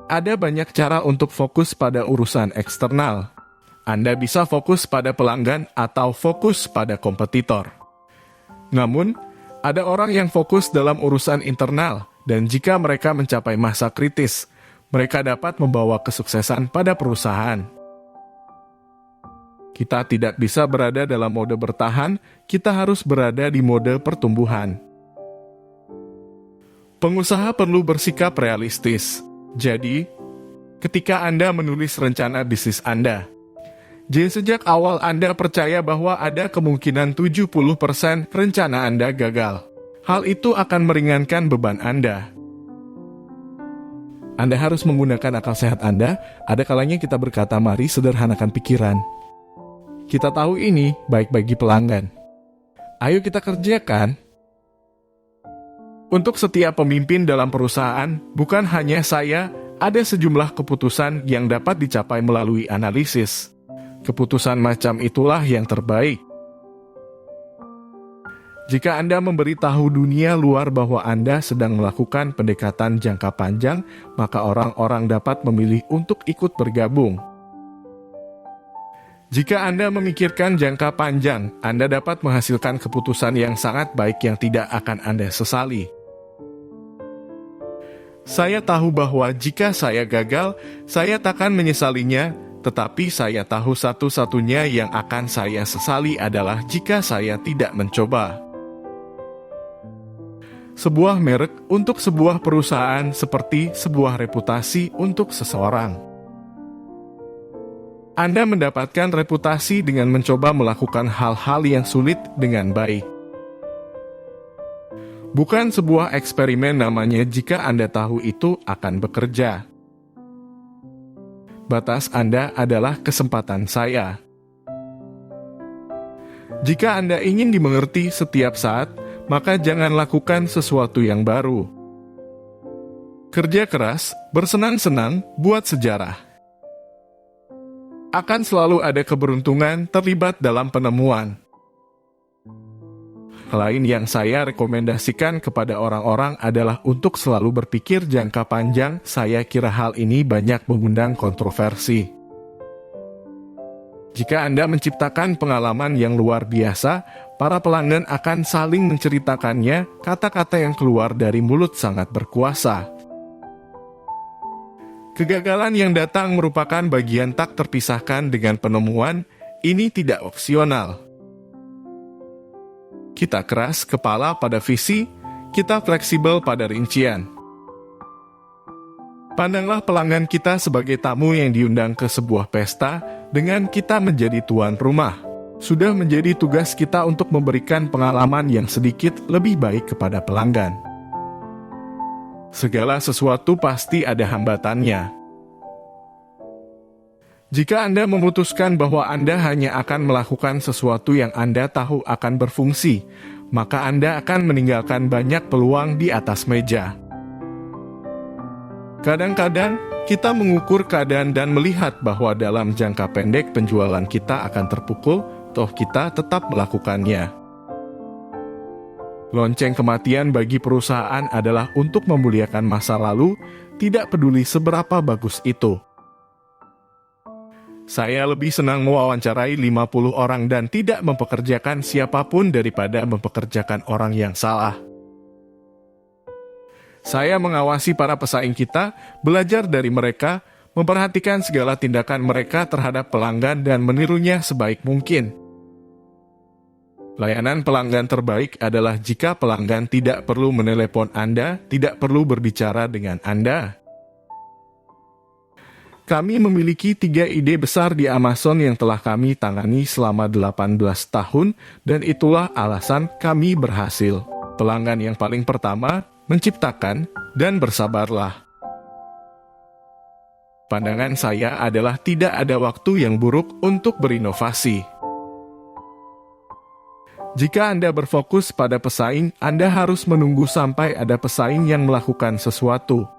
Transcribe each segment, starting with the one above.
Ada banyak cara untuk fokus pada urusan eksternal. Anda bisa fokus pada pelanggan atau fokus pada kompetitor. Namun, ada orang yang fokus dalam urusan internal, dan jika mereka mencapai masa kritis, mereka dapat membawa kesuksesan pada perusahaan. Kita tidak bisa berada dalam mode bertahan, kita harus berada di mode pertumbuhan. Pengusaha perlu bersikap realistis. Jadi, ketika Anda menulis rencana bisnis Anda, sejak awal Anda percaya bahwa ada kemungkinan 70% rencana Anda gagal. Hal itu akan meringankan beban Anda. Anda harus menggunakan akal sehat Anda. Ada kalanya kita berkata, mari sederhanakan pikiran. Kita tahu ini baik bagi pelanggan. Ayo kita kerjakan. Untuk setiap pemimpin dalam perusahaan, bukan hanya saya, ada sejumlah keputusan yang dapat dicapai melalui analisis. Keputusan macam itulah yang terbaik. Jika Anda memberitahu dunia luar bahwa Anda sedang melakukan pendekatan jangka panjang, maka orang-orang dapat memilih untuk ikut bergabung. Jika Anda memikirkan jangka panjang, Anda dapat menghasilkan keputusan yang sangat baik yang tidak akan Anda sesali. Saya tahu bahwa jika saya gagal, saya takkan menyesalinya, tetapi saya tahu satu-satunya yang akan saya sesali adalah jika saya tidak mencoba. Sebuah merek untuk sebuah perusahaan seperti sebuah reputasi untuk seseorang. Anda mendapatkan reputasi dengan mencoba melakukan hal-hal yang sulit dengan baik. Bukan sebuah eksperimen namanya jika Anda tahu itu akan bekerja. Batas Anda adalah kesempatan saya. Jika Anda ingin dimengerti setiap saat, maka jangan lakukan sesuatu yang baru. Kerja keras, bersenang-senang, buat sejarah. Akan selalu ada keberuntungan terlibat dalam penemuan. Lain yang saya rekomendasikan kepada orang-orang adalah untuk selalu berpikir jangka panjang. Saya kira hal ini banyak mengundang kontroversi. Jika Anda menciptakan pengalaman yang luar biasa, para pelanggan akan saling menceritakannya. Kata-kata yang keluar dari mulut sangat berkuasa. Kegagalan yang datang merupakan bagian tak terpisahkan dengan penemuan. Ini tidak opsional. Kita keras kepala pada visi, kita fleksibel pada rincian. Pandanglah pelanggan kita sebagai tamu yang diundang ke sebuah pesta, dengan kita menjadi tuan rumah. Sudah menjadi tugas kita untuk memberikan pengalaman yang sedikit lebih baik kepada pelanggan. Segala sesuatu pasti ada hambatannya. Jika Anda memutuskan bahwa Anda hanya akan melakukan sesuatu yang Anda tahu akan berfungsi, maka Anda akan meninggalkan banyak peluang di atas meja. Kadang-kadang, kita mengukur keadaan dan melihat bahwa dalam jangka pendek penjualan kita akan terpukul, toh kita tetap melakukannya. Lonceng kematian bagi perusahaan adalah untuk memuliakan masa lalu, tidak peduli seberapa bagus itu. Saya lebih senang mewawancarai 50 orang dan tidak mempekerjakan siapapun daripada mempekerjakan orang yang salah. Saya mengawasi para pesaing kita, belajar dari mereka, memperhatikan segala tindakan mereka terhadap pelanggan dan menirunya sebaik mungkin. Layanan pelanggan terbaik adalah jika pelanggan tidak perlu menelepon Anda, tidak perlu berbicara dengan Anda. Kami memiliki 3 ide besar di Amazon yang telah kami tangani selama 18 tahun, dan itulah alasan kami berhasil. Pelanggan yang paling pertama, menciptakan, dan bersabarlah. Pandangan saya adalah tidak ada waktu yang buruk untuk berinovasi. Jika Anda berfokus pada pesaing, Anda harus menunggu sampai ada pesaing yang melakukan sesuatu.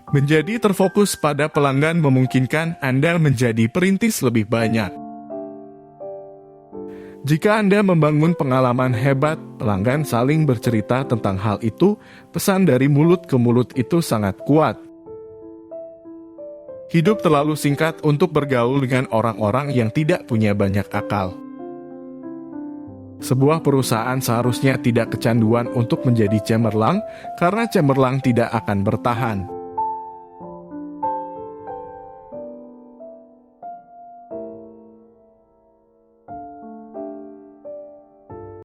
Menjadi terfokus pada pelanggan memungkinkan Anda menjadi perintis lebih banyak. Jika Anda membangun pengalaman hebat, pelanggan saling bercerita tentang hal itu, pesan dari mulut ke mulut itu sangat kuat. Hidup terlalu singkat untuk bergaul dengan orang-orang yang tidak punya banyak akal. Sebuah perusahaan seharusnya tidak kecanduan untuk menjadi cemerlang, karena cemerlang tidak akan bertahan.